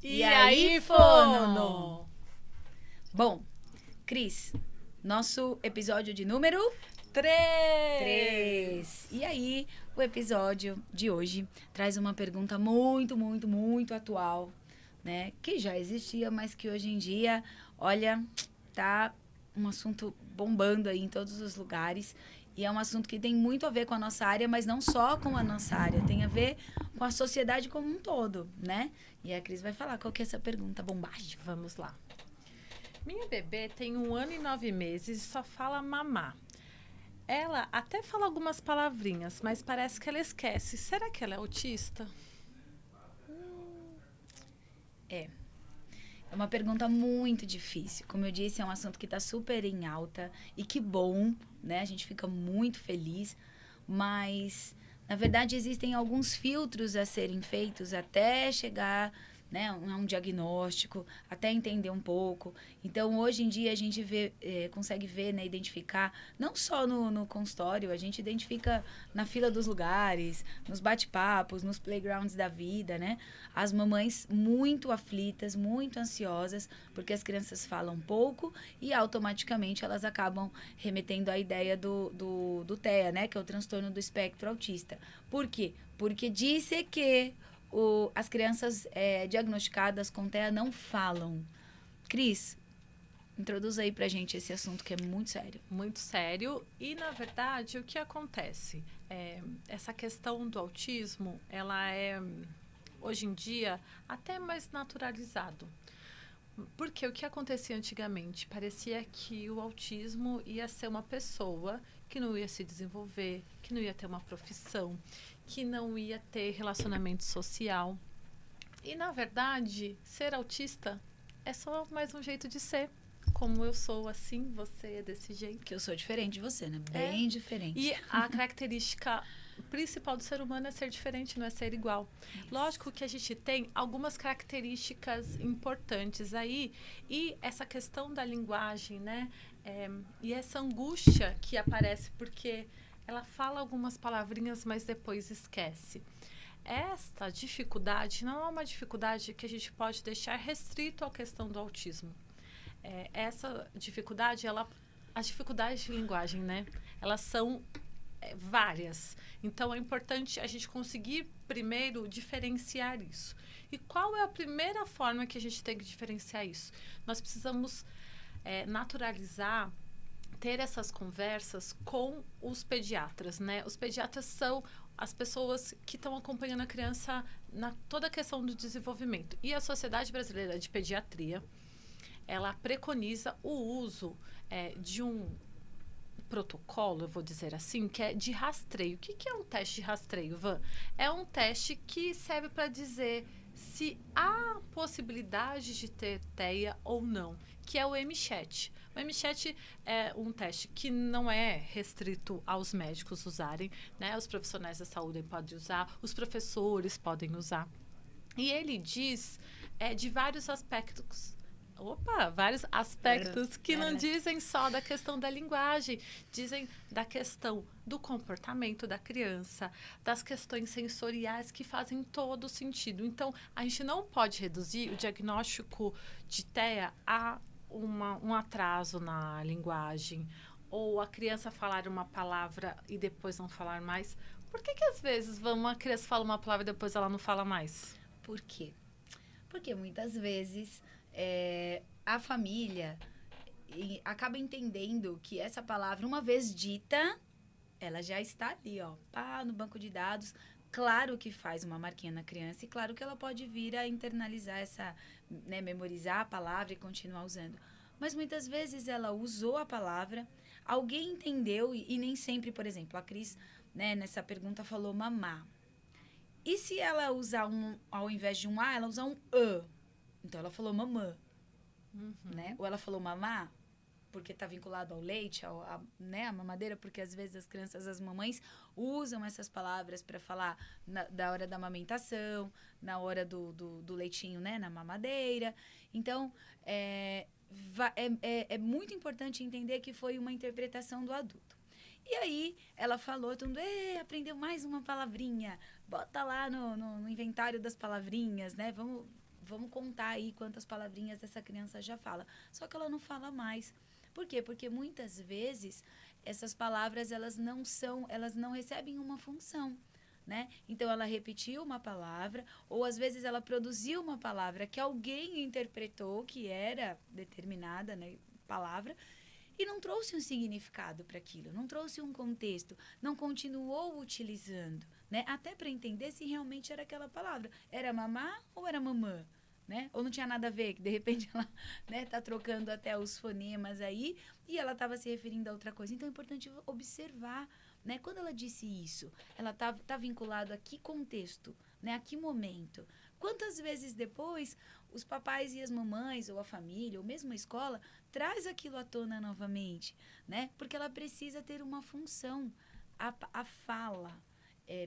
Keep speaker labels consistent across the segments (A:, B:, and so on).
A: E aí, fono?
B: Bom, Cris, nosso episódio de número
A: 3.
B: E aí, o episódio de hoje traz uma pergunta muito atual, né? Que já existia, mas que hoje em dia, olha, tá um assunto bombando aí em todos os lugares. E é um assunto que tem muito a ver com a nossa área, mas não só com a nossa área. Tem a ver com a sociedade como um todo, né? E a Cris vai falar qual que é essa pergunta bombástica.
A: Vamos lá. Minha bebê tem 1 ano e 9 meses e só fala mamá. Ela até fala algumas palavrinhas, mas parece que ela esquece. Será que ela é autista?
B: É uma pergunta muito difícil. Como eu disse, é um assunto que está super em alta. E que bom, né? A gente fica muito feliz. Mas, na verdade, existem alguns filtros a serem feitos até chegar, né, a um diagnóstico, até entender um pouco. Então, hoje em dia, a gente consegue ver, né, identificar, não só no consultório, a gente identifica na fila dos lugares, nos bate-papos, nos playgrounds da vida, né? As mamães muito aflitas, muito ansiosas, porque as crianças falam pouco e automaticamente elas acabam remetendo à ideia do TEA, né? Que é o transtorno do espectro autista. Por quê? Porque disse que as crianças diagnosticadas com TEA não falam. Cris, introduz aí pra gente esse assunto que é muito sério.
A: Muito sério. E, na verdade, o que acontece? Essa questão do autismo, ela é, hoje em dia, até mais naturalizado. Porque o que acontecia antigamente? Parecia que o autismo ia ser uma pessoa que não ia se desenvolver, que não ia ter uma profissão, que não ia ter relacionamento social. E, na verdade, ser autista é só mais um jeito de ser. Como eu sou assim, você é desse jeito.
B: Que eu sou diferente de você, né? Bem diferente.
A: E a característica principal do ser humano é ser diferente, não é ser igual.
B: Isso.
A: Lógico que a gente tem algumas características importantes aí. E essa questão da linguagem, né? E essa angústia que aparece porque ela fala algumas palavrinhas, mas depois esquece. Esta dificuldade não é uma dificuldade que a gente pode deixar restrito à questão do autismo. Essa dificuldade, as dificuldades de linguagem, né? Elas são várias. Então, é importante a gente conseguir, primeiro, diferenciar isso. E qual é a primeira forma que a gente tem que diferenciar isso? Nós precisamos naturalizar, ter essas conversas com os pediatras, né? Os pediatras são as pessoas que estão acompanhando a criança na toda a questão do desenvolvimento. E a Sociedade Brasileira de Pediatria, ela preconiza o uso de um protocolo, eu vou dizer assim, que é de rastreio. O que é um teste de rastreio, Van? É um teste que serve para dizer se há possibilidade de ter TEA ou não, que é o MCHAT. O MCHAT é um teste que não é restrito aos médicos usarem, né? Os profissionais da saúde podem usar, os professores podem usar. E ele diz de vários aspectos. Vários aspectos que não dizem só da questão da linguagem, dizem da questão do comportamento da criança, das questões sensoriais que fazem todo sentido. Então, a gente não pode reduzir o diagnóstico de TEA a um atraso na linguagem, ou a criança falar uma palavra e depois não falar mais. Por que às vezes uma criança fala uma palavra e depois ela não fala mais?
B: Por quê? Porque muitas vezes a família acaba entendendo que essa palavra, uma vez dita, ela já está ali, ó, no banco de dados. Claro que faz uma marquinha na criança e claro que ela pode vir a internalizar né, memorizar a palavra e continuar usando. Mas muitas vezes ela usou a palavra, alguém entendeu e nem sempre, por exemplo, a Cris, né, nessa pergunta falou mamá. E se ela usar ao invés de um A, ela usar um A? Então, ela falou mamã, né? Ou ela falou mamá, porque está vinculado ao leite, né? A mamadeira, porque às vezes as crianças, as mamães, usam essas palavras para falar da hora da amamentação, na hora do leitinho, né? Na mamadeira. Então, é muito importante entender que foi uma interpretação do adulto. E aí, ela falou, aprendeu mais uma palavrinha, bota lá no inventário das palavrinhas, né? vamos contar aí quantas palavrinhas essa criança já fala. Só que ela não fala mais. Por quê? Porque muitas vezes essas palavras elas não recebem uma função, né? Então ela repetiu uma palavra, ou às vezes ela produziu uma palavra que alguém interpretou que era determinada, né, palavra, e não trouxe um significado para aquilo, não trouxe um contexto, não continuou utilizando, né? Até para entender se realmente era aquela palavra. Era mamá ou era mamã? Né? Ou não tinha nada a ver, que de repente ela, né, tá trocando até os fonemas aí e ela estava se referindo a outra coisa. Então é importante observar, né? Quando ela disse isso, ela tá vinculado a que contexto, né? A que momento? Quantas vezes depois os papais e as mamães, ou a família, ou mesmo a escola, traz aquilo à tona novamente, né? Porque ela precisa ter uma função. A fala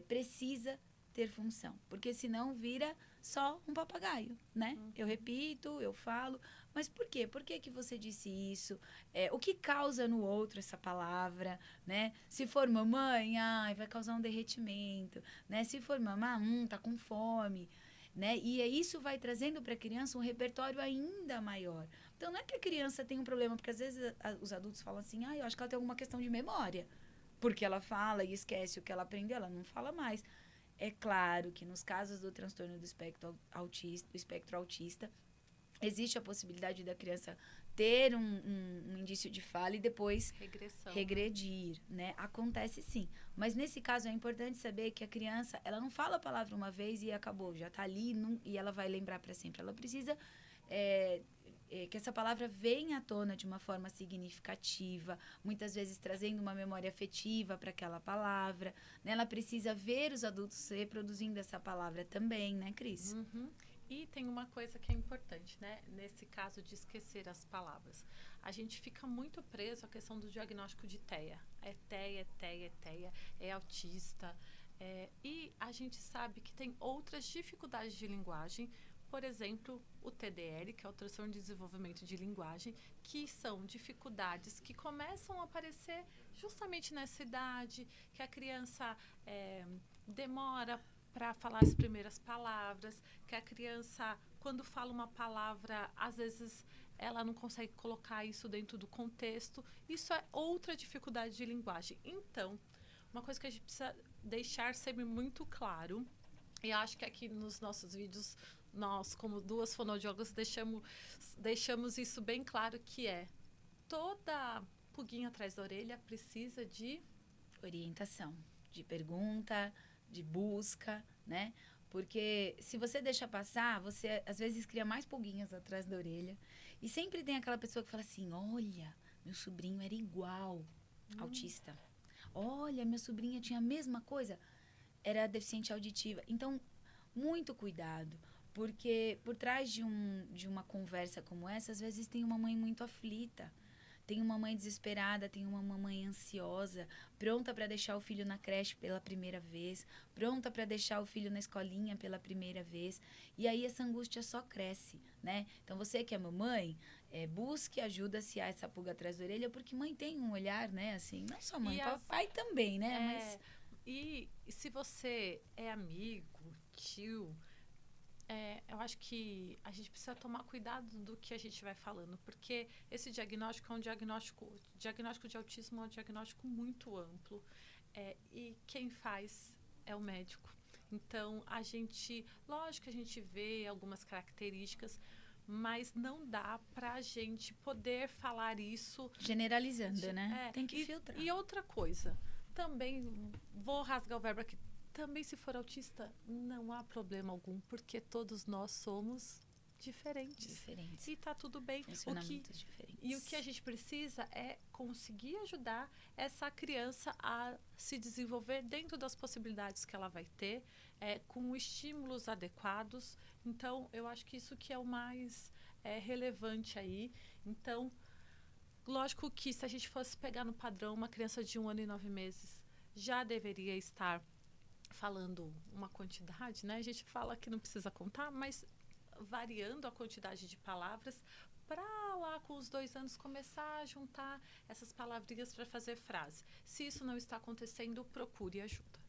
B: precisa ter função, porque senão vira só um papagaio, né? Eu repito, eu falo, mas por quê? Por que que você disse isso? O que causa no outro essa palavra, né? Se for mamãe, vai causar um derretimento, né? Se for mamá, tá com fome, né? E isso vai trazendo para a criança um repertório ainda maior. Então, não é que a criança tem um problema, porque às vezes os adultos falam assim, eu acho que ela tem alguma questão de memória, porque ela fala e esquece o que ela aprendeu, ela não fala mais. É claro que nos casos do transtorno do espectro autista, existe a possibilidade da criança ter um indício de fala e depois regredir, né? Acontece sim. Mas nesse caso é importante saber que a criança, ela não fala a palavra uma vez e acabou, já está ali e ela vai lembrar para sempre. Ela precisa que essa palavra venha à tona de uma forma significativa, muitas vezes trazendo uma memória afetiva para aquela palavra, né? Ela precisa ver os adultos reproduzindo essa palavra também, né, Cris?
A: E tem uma coisa que é importante, né? Nesse caso de esquecer as palavras. A gente fica muito preso à questão do diagnóstico de TEA. É TEA, é autista. E a gente sabe que tem outras dificuldades de linguagem, por exemplo, o TDL, que é o transtorno de desenvolvimento de linguagem, que são dificuldades que começam a aparecer justamente nessa idade, que a criança demora para falar as primeiras palavras, que a criança, quando fala uma palavra, às vezes ela não consegue colocar isso dentro do contexto. Isso é outra dificuldade de linguagem. Então, uma coisa que a gente precisa deixar sempre muito claro, e acho que aqui nos nossos vídeos, nós, como duas fonoaudiólogas, deixamos isso bem claro, que toda pulguinha atrás da orelha precisa de
B: orientação, de pergunta, de busca, né? Porque se você deixa passar, você às vezes cria mais pulguinhas atrás da orelha. E sempre tem aquela pessoa que fala assim, olha, meu sobrinho era igual autista. Olha, minha sobrinha tinha a mesma coisa, era deficiente auditiva. Então, muito cuidado, porque por trás de uma conversa como essa, às vezes tem uma mãe muito aflita, tem uma mãe desesperada, tem uma mamãe ansiosa, pronta para deixar o filho na creche pela primeira vez, pronta para deixar o filho na escolinha pela primeira vez. E aí essa angústia só cresce, né? Então você que é mamãe, busque ajuda se há essa pulga atrás da orelha, porque mãe tem um olhar, né? Assim, não só mãe, pai também, né? Mas...
A: E se você é amigo, tio... eu acho que a gente precisa tomar cuidado do que a gente vai falando, porque esse diagnóstico é um diagnóstico de autismo é um diagnóstico muito amplo, e quem faz é o médico. Então, lógico que a gente vê algumas características, mas não dá pra gente poder falar isso...
B: generalizando, né? Tem que filtrar.
A: E outra coisa, também vou rasgar o verbo aqui, também se for autista, não há problema algum, porque todos nós somos diferentes. E tá tudo bem.
B: Diferentes.
A: E o que a gente precisa é conseguir ajudar essa criança a se desenvolver dentro das possibilidades que ela vai ter, com estímulos adequados. Então, eu acho que isso que é o mais relevante aí. Então, lógico que se a gente fosse pegar no padrão, uma criança de 1 ano e 9 meses já deveria estar falando uma quantidade, né? A gente fala que não precisa contar, mas variando a quantidade de palavras para lá com os 2 anos começar a juntar essas palavrinhas para fazer frase. Se isso não está acontecendo, procure ajuda.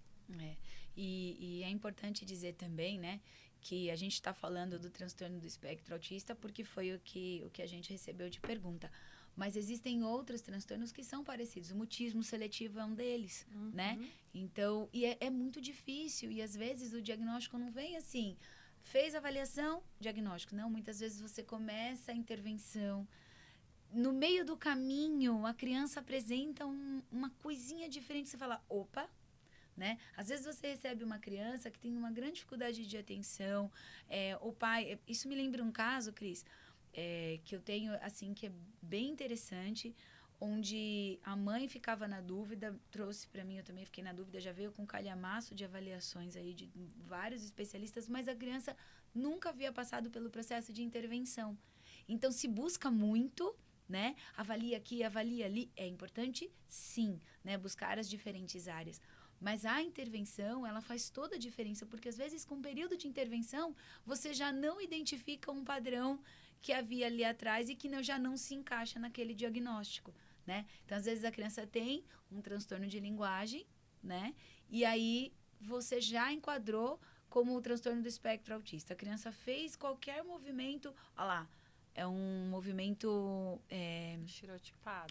B: E é importante dizer também, né, que a gente está falando do transtorno do espectro autista porque foi o que a gente recebeu de pergunta. Mas existem outros transtornos que são parecidos. O mutismo seletivo é um deles, né? Então, e é muito difícil. E às vezes o diagnóstico não vem assim. Fez avaliação, diagnóstico. Não, muitas vezes você começa a intervenção. No meio do caminho, a criança apresenta uma coisinha diferente. Você fala, opa, né? Às vezes você recebe uma criança que tem uma grande dificuldade de atenção. O pai... Isso me lembra um caso, Cris, que eu tenho, assim, que é bem interessante, onde a mãe ficava na dúvida, trouxe para mim, eu também fiquei na dúvida, já veio com calhamaço de avaliações aí de vários especialistas, mas a criança nunca havia passado pelo processo de intervenção. Então, se busca muito, né? Avalia aqui, avalia ali. É importante, sim, né? Buscar as diferentes áreas. Mas a intervenção, ela faz toda a diferença, porque às vezes com o período de intervenção, você já não identifica um padrão que havia ali atrás e que já não se encaixa naquele diagnóstico, né? Então, às vezes a criança tem um transtorno de linguagem, né? E aí você já enquadrou como o transtorno do espectro autista. A criança fez qualquer movimento, olha lá, é um movimento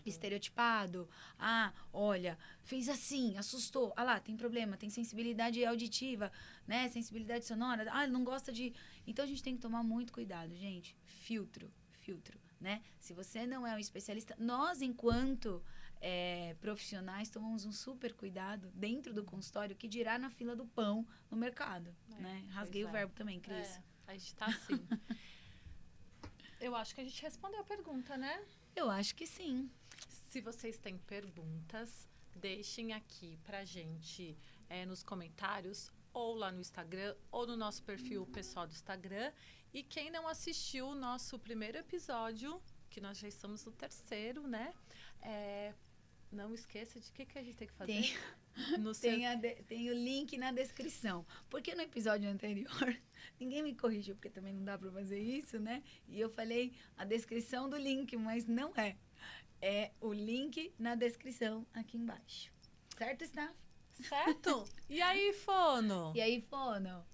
B: estereotipado. Ah, olha, fez assim, assustou. Ah lá, tem problema, tem sensibilidade auditiva, né? Sensibilidade sonora. Ah, ele não gosta de... Então, a gente tem que tomar muito cuidado, gente. Filtro, né? Se você não é um especialista, nós, enquanto profissionais, tomamos um super cuidado dentro do consultório, que dirá na fila do pão no mercado, né? Rasguei o verbo também, Cris.
A: A gente tá assim. Eu acho que a gente respondeu a pergunta, né?
B: Eu acho que sim.
A: Se vocês têm perguntas, deixem aqui pra gente nos comentários, ou lá no Instagram, ou no nosso perfil pessoal do Instagram. E quem não assistiu o nosso primeiro episódio, que nós já estamos no 3º, né? Não esqueça de que a gente tem que fazer.
B: Tem o link na descrição. Porque no episódio anterior, ninguém me corrigiu, porque também não dá para fazer isso, né? E eu falei a descrição do link, mas não é. É o link na descrição aqui embaixo. Certo, Staff?
A: Certo? E aí, Fono?
B: E aí, Fono?